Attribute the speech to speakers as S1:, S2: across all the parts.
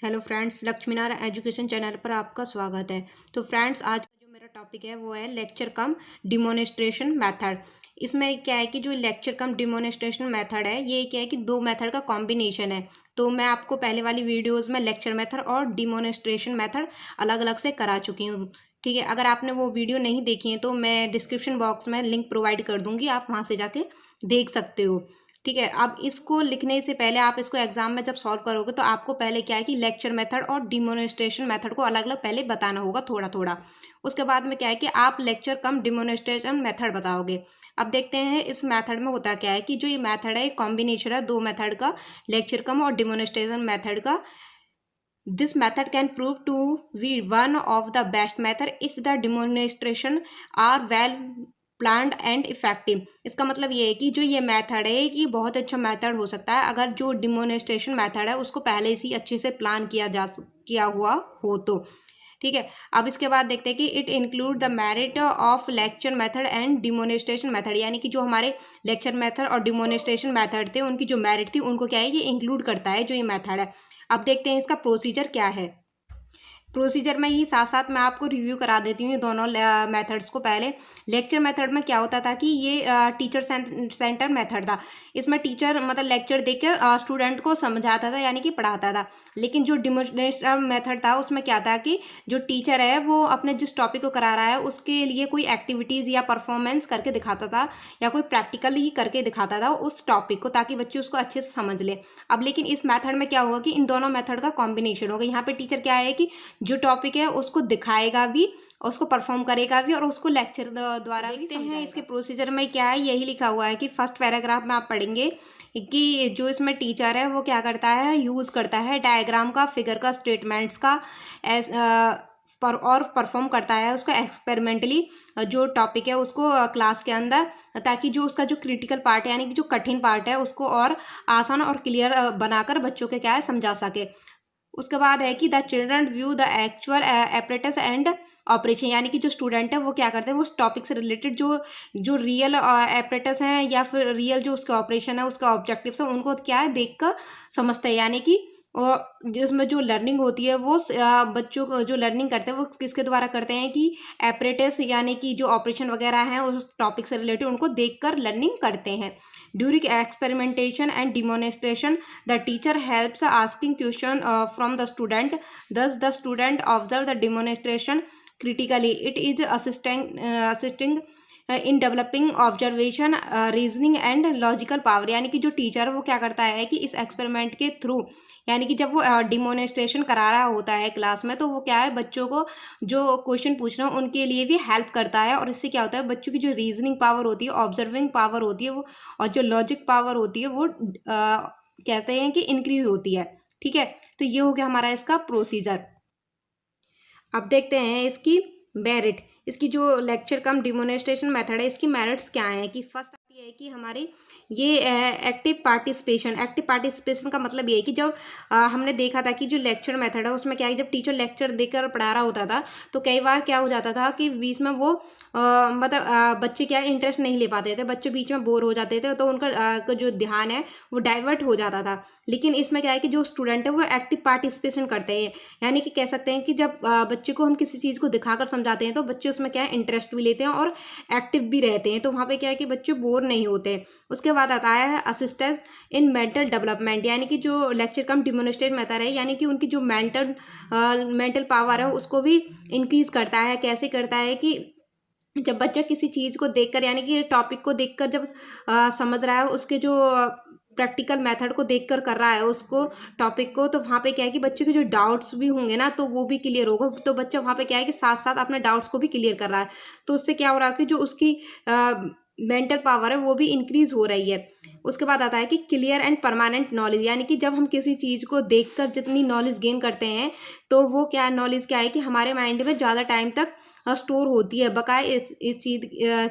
S1: Hello friends, Lakshmi Narayan education channel पर आपका स्वागत है। तो फ्रेंड्स, आज का जो मेरा टॉपिक है वो है लेक्चर कम डिमोनेस्ट्रेशन मेथड। इसमें क्या है कि जो लेक्चर कम डिमोनेस्ट्रेशन मेथड है, ये क्या है कि दो मेथड का कॉम्बिनेशन है। तो मैं आपको पहले वाली वीडियोस में लेक्चर मेथड और डिमोनेस्ट्रेशन मेथड अलग अलग से करा चुकी हूँ। ठीक है, अगर आपने वो वीडियो नहीं देखी है तो मैं डिस्क्रिप्शन बॉक्स में लिंक प्रोवाइड कर दूंगी, आप वहाँ से जाके देख सकते हो। ठीक है, अब इसको लिखने से पहले आप इसको एग्जाम में जब सॉल्व करोगे तो आपको पहले क्या है कि लेक्चर मेथड और डिमोनेस्ट्रेशन मेथड को अलग अलग पहले बताना होगा थोड़ा थोड़ा। उसके बाद में क्या है कि आप लेक्चर कम डिमोनेस्ट्रेशन मेथड बताओगे। अब देखते हैं इस मेथड में होता क्या है कि जो ये मेथड है, कॉम्बिनेशन है दो मेथड का, लेक्चर कम और डिमोनेस्ट्रेशन मेथड का। This method can prove to be one of the best method if the demonstration are well planned and effective. इसका मतलब ये है कि जो ये मेथड है कि बहुत अच्छा मेथड हो सकता है अगर जो डिमोनेस्ट्रेशन मेथड है उसको पहले से अच्छे से प्लान किया हुआ हो तो। ठीक है, अब इसके बाद देखते हैं कि it include the merit of lecture method and demonstration method, यानी कि जो हमारे लेक्चर मेथड और डिमोनेस्ट्रेशन मेथड थे उनकी जो मेरिट थी उनको क्या है ये इंक्लूड करता है जो ये मेथड है। अब देखते हैं इसका प्रोसीजर क्या है। प्रोसीजर में ही साथ साथ मैं आपको रिव्यू करा देती हूँ ये दोनों मेथड्स को। पहले लेक्चर मेथड में क्या होता था कि ये टीचर सेंटर मेथड था। इसमें टीचर मतलब लेक्चर देकर स्टूडेंट को समझाता था यानी कि पढ़ाता था। लेकिन जो डिमोन्स्ट्रेशन मेथड था उसमें क्या था कि जो टीचर है वो अपने जिस टॉपिक को करा रहा है उसके लिए कोई एक्टिविटीज़ या परफॉर्मेंस करके दिखाता था या कोई प्रैक्टिकल ही करके दिखाता था उस टॉपिक को, ताकि बच्चे उसको अच्छे से समझ ले। अब लेकिन इस मेथड में क्या होगा कि इन दोनों मेथड का कॉम्बिनेशन होगा। यहाँ पे टीचर क्या है कि जो टॉपिक है उसको दिखाएगा भी, उसको परफॉर्म करेगा भी और उसको लेक्चर द्वारा भी समझाएगा। इसके प्रोसीजर में क्या है यही लिखा हुआ है कि फर्स्ट पैराग्राफ में आप पढ़ेंगे कि जो इसमें टीचर है वो क्या करता है, यूज़ करता है डायग्राम का, फिगर का, स्टेटमेंट्स का और परफॉर्म करता है उसको एक्सपेरिमेंटली जो टॉपिक है उसको क्लास के अंदर, ताकि जो उसका जो क्रिटिकल पार्ट है यानी कि जो कठिन पार्ट है उसको और आसान और क्लियर बनाकर बच्चों के क्या है समझा सके। उसके बाद है कि the children view the actual apparatus and operation, यानी कि जो स्टूडेंट है वो क्या करते हैं वो उस टॉपिक से रिलेटेड जो जो रियल एपरेटस हैं या फिर रियल जो उसके ऑपरेशन है उसके ऑब्जेक्टिव्स हैं उनको क्या है देख कर समझते हैं। यानी कि जिसमें जो लर्निंग होती है वो बच्चों को जो लर्निंग करते हैं वो किसके द्वारा करते हैं कि एपरेटस यानी कि जो ऑपरेशन वगैरह हैं उस टॉपिक से रिलेटेड उनको देखकर लर्निंग करते हैं। During experimentation and demonstration the teacher helps asking question from the student, thus the student observe the demonstration critically. It is assisting in developing observation, reasoning and logical power, यानी कि जो teacher है वो क्या करता है कि इस एक्सपेरिमेंट के थ्रू, यानी कि जब वो डिमोनेस्ट्रेशन करा रहा होता है क्लास में तो वो क्या है बच्चों को जो क्वेश्चन पूछ रहे हैं उनके लिए भी हेल्प करता है। और इससे क्या होता है बच्चों की जो रीजनिंग पावर होती है, ऑब्जर्विंग पावर होती है वो, और जो लॉजिक पावर होती है वो कहते हैं कि इंक्रीज होती है। ठीक है, तो ये हो गया हमारा इसका प्रोसीजर। अब देखते हैं इसकी मेरिट। इसकी जो लेक्चर कम डिमोनेस्ट्रेशन मेथड है इसकी मेरिट्स क्या है कि फर्स्ट आती है कि हमारी ये एक्टिव पार्टिसिपेशन का मतलब ये है कि जब हमने देखा था कि जो लेक्चर मेथड है उसमें क्या है जब टीचर लेक्चर देकर पढ़ा रहा होता था तो कई बार क्या हो जाता था कि बीच में वो बच्चे क्या इंटरेस्ट नहीं ले पाते थे, बच्चे बीच में बोर हो जाते थे तो उनका जो ध्यान है वो डाइवर्ट हो जाता था। लेकिन इसमें क्या है कि जो स्टूडेंट है वो एक्टिव पार्टिसिपेशन करते हैं, यानी कि कह सकते हैं कि जब बच्चे को हम किसी चीज़ को दिखाकर समझाते हैं तो बच्चे उसमें क्या है इंटरेस्ट भी लेते हैं और एक्टिव भी रहते हैं, तो वहाँ पे क्या है कि बच्चे बोर नहीं होते। उसके बाद आता है असिस्टेंस इन मेंटल डेवलपमेंट, यानी कि जो लेक्चर कम डिमोनेस्ट्रेट मेथड है यानी कि उनकी जो मेंटल पावर है उसको भी इंक्रीज करता है। कैसे करता है कि जब बच्चा किसी चीज़ को देखकर यानी कि टॉपिक को देखकर जब समझ रहा है, उसके जो प्रैक्टिकल मेथड को देखकर कर रहा है उसको टॉपिक को, तो वहाँ पे क्या है कि बच्चे के जो डाउट्स भी होंगे ना तो वो भी क्लियर होगा। तो बच्चा वहाँ पे क्या है कि साथ साथ अपने डाउट्स को भी क्लियर कर रहा है, तो उससे क्या हो रहा है कि जो उसकी मेंटल पावर है वो भी इंक्रीज हो रही है। उसके बाद आता है कि क्लियर एंड परमानेंट नॉलेज, यानी कि जब हम किसी चीज़ को देखकर जितनी नॉलेज गेन करते हैं तो वो क्या नॉलेज क्या है कि हमारे माइंड में ज़्यादा टाइम तक स्टोर होती है। बकाए इस चीज़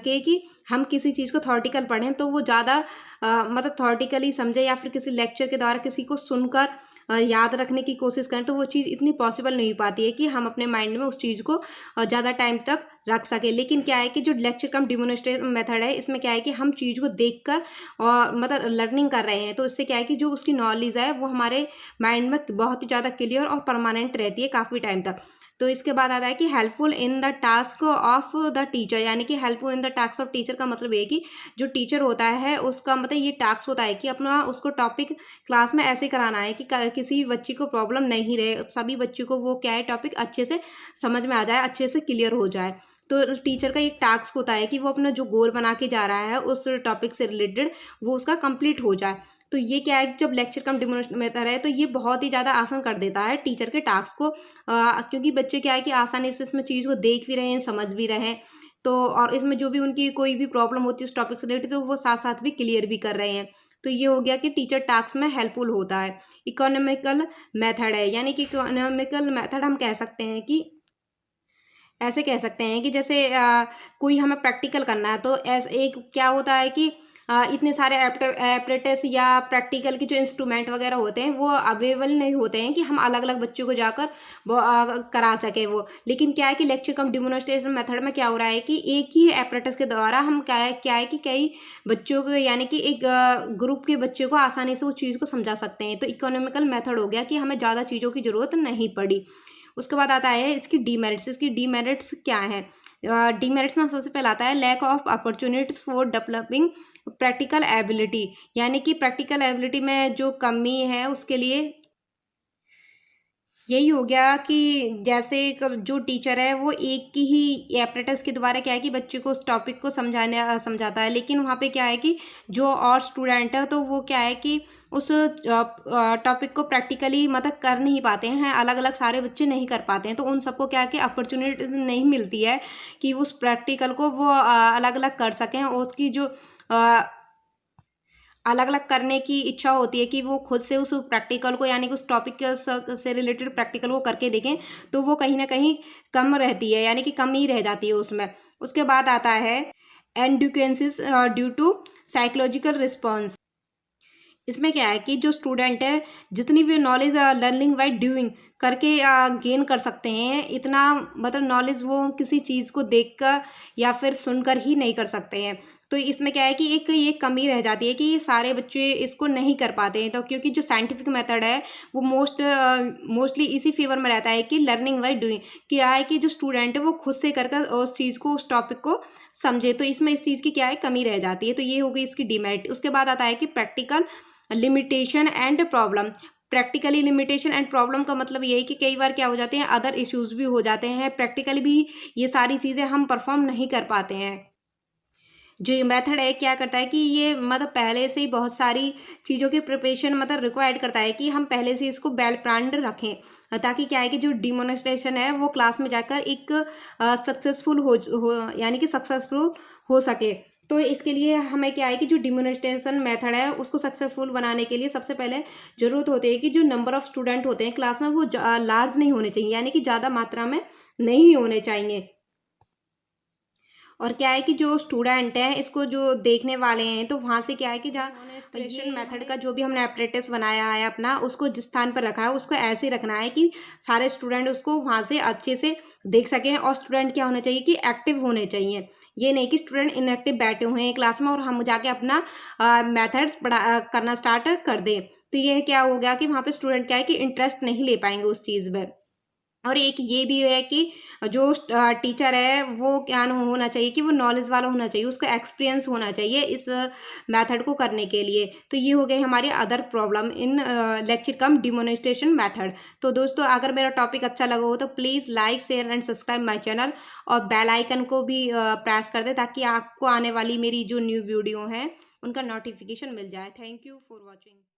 S1: के कि हम किसी चीज़ को थॉर्टिकल पढ़ें तो वो ज़्यादा मतलब थॉर्टिकली समझे या फिर किसी लेक्चर के द्वारा किसी को सुनकर याद रखने की कोशिश करें तो वो चीज़ इतनी पॉसिबल नहीं हो पाती है कि हम अपने माइंड में उस चीज़ को ज़्यादा टाइम तक रख सके। लेकिन क्या है कि जो लेक्चर कम डिमोन्स्ट्रेशन मेथड है, इसमें क्या है कि हम चीज़ को देखकर और मतलब लर्निंग कर रहे हैं, तो इससे क्या है कि जो उसकी नॉलेज है वो हमारे माइंड में बहुत ही ज़्यादा क्लियर और परमानेंट रहती है काफ़ी टाइम तक। तो इसके बाद आता है कि helpful in the task of the teacher, यानी कि helpful in the task of teacher का मतलब ये है कि जो टीचर होता है उसका मतलब ये टास्क होता है कि अपना उसको टॉपिक क्लास में ऐसे कराना है कि किसी भी बच्ची को प्रॉब्लम नहीं रहे, सभी बच्चों को वो क्या है टॉपिक अच्छे से समझ में आ जाए, अच्छे से क्लियर हो जाए। तो टीचर का एक टास्क होता है कि वो अपना जो गोल बना के जा रहा है उस टॉपिक से रिलेटेड वो उसका कंप्लीट हो जाए। तो ये क्या है, जब लेक्चर कम डिमोनेस्ट्रेशन मेथड है तो ये बहुत ही ज़्यादा आसान कर देता है टीचर के टास्क को, क्योंकि बच्चे क्या है कि आसानी से इसमें चीज़ को देख भी रहे हैं, समझ भी रहे हैं। तो और इसमें जो भी उनकी कोई भी प्रॉब्लम होती है उस टॉपिक से रिलेटेड तो वो साथ साथ भी क्लियर भी कर रहे हैं। तो ये हो गया कि टीचर टास्क में हेल्पफुल होता है। इकोनॉमिकल मेथड है, यानी कि इकोनॉमिकल मेथड हम कह सकते हैं कि ऐसे कह सकते हैं कि जैसे कोई हमें प्रैक्टिकल करना है तो ऐसे एक क्या होता है कि इतने सारे एपरेटस या प्रैक्टिकल के जो इंस्ट्रूमेंट वगैरह होते हैं वो अवेलेबल नहीं होते हैं कि हम अलग अलग बच्चों को जाकर वो करा सके वो। लेकिन क्या है कि लेक्चर कम डिमोन्स्ट्रेशन मेथड में क्या हो रहा है कि एक ही एपरेटस के द्वारा हम क्या है कि कई बच्चों को, यानी कि एक ग्रुप के बच्चों को आसानी से उस चीज़ को समझा सकते हैं। तो इकोनॉमिकल मेथड हो गया कि हमें ज़्यादा चीज़ों की ज़रूरत नहीं पड़ी। उसके बाद आता है इसकी डीमेरिट्स। इसकी डीमेरिट्स क्या है? डीमेरिट्स में सबसे पहले आता है lack of opportunities for developing practical ability, यानी कि प्रैक्टिकल एबिलिटी में जो कमी है उसके लिए यही हो गया कि जैसे जो टीचर है वो एक की ही एपरेटस के द्वारा क्या है कि बच्चे को उस टॉपिक को समझाता है, लेकिन वहाँ पे क्या है कि जो और स्टूडेंट है तो वो क्या है कि उस टॉपिक को प्रैक्टिकली मतलब कर नहीं पाते हैं, अलग अलग सारे बच्चे नहीं कर पाते हैं। तो उन सबको क्या है कि अपॉर्चुनिटी नहीं मिलती है कि उस प्रैक्टिकल को वो अलग अलग कर सकें, और उसकी जो अलग अलग करने की इच्छा होती है कि वो खुद से उस प्रैक्टिकल को, यानी कि उस टॉपिक के से रिलेटेड प्रैक्टिकल को करके देखें, तो वो कहीं ना कहीं कम रहती है, यानी कि कम ही रह जाती है उसमें। उसके बाद आता है एंडुकेंसिस ड्यू टू साइकोलॉजिकल रिस्पॉन्स। इसमें क्या है कि जो स्टूडेंट है जितनी भी नॉलेज लर्निंग बाय डूइंग करके गेन कर सकते हैं, इतना मतलब नॉलेज वो किसी चीज़ को देखकर या फिर सुनकर ही नहीं कर सकते हैं। तो इसमें क्या है कि एक ये कमी रह जाती है कि ये सारे बच्चे इसको नहीं कर पाते हैं। तो क्योंकि जो साइंटिफिक मेथड है वो मोस्टली इसी फेवर में रहता है कि लर्निंग बाय डूइंग, क्या है कि जो स्टूडेंट है वो खुद से कर कर उस चीज़ को, उस टॉपिक को समझे। तो इसमें इस चीज़ की क्या है कमी रह जाती है। तो ये हो गई इसकी डिमेरिट। उसके बाद आता है कि practical limitation and problem. Practically limitation and problem का मतलब ये है कि कई बार क्या हो जाते हैं, अदर इश्यूज भी हो जाते हैं, प्रैक्टिकली भी ये सारी चीज़ें हम परफॉर्म नहीं कर पाते हैं। जो ये मेथड है क्या करता है कि ये मतलब पहले से ही बहुत सारी चीज़ों की प्रिपरेशन मतलब रिक्वायर्ड करता है कि हम पहले से इसको वेल प्लान्ड रखें, ताकि क्या है कि जो डिमोनेस्ट्रेशन है वो क्लास में जाकर एक सक्सेसफुल हो यानी कि सक्सेसफुल हो सके। तो इसके लिए हमें क्या है कि जो डिमोनेस्ट्रेशन मेथड है उसको सक्सेसफुल बनाने के लिए सबसे पहले ज़रूरत होती है कि जो नंबर ऑफ़ स्टूडेंट होते हैं क्लास में वो लार्ज नहीं होने चाहिए, यानी कि ज़्यादा मात्रा में नहीं होने चाहिए। और क्या है कि जो स्टूडेंट है इसको जो देखने वाले हैं तो वहाँ से क्या है कि जहाँ ये मेथड का जो भी हमने एपरेटस बनाया है अपना, उसको जिस स्थान पर रखा है उसको ऐसे रखना है कि सारे स्टूडेंट उसको वहाँ से अच्छे से देख सकें। और स्टूडेंट क्या होना चाहिए कि एक्टिव होने चाहिए, ये नहीं कि स्टूडेंट इनएक्टिव बैठे हुए हैं क्लास में और हम जाके अपना मेथड्स करना स्टार्ट कर दें। तो ये क्या हो गया कि वहाँ पे स्टूडेंट क्या है कि इंटरेस्ट नहीं ले पाएंगे उस चीज़ में। और एक ये भी है कि जो टीचर है वो क्या होना चाहिए कि वो नॉलेज वाला होना चाहिए, उसको एक्सपीरियंस होना चाहिए इस मेथड को करने के लिए। तो ये हो गए हमारे other problem in lecture cum demonstration method. तो दोस्तों अगर मेरा टॉपिक अच्छा लगा हो तो please like share and subscribe my channel, और बेल आइकन को भी प्रेस कर दे ताकि आपको आने वाली मेरी जो न्यू वीडियो हैं उनका नोटिफिकेशन मिल जाए। Thank you for watching.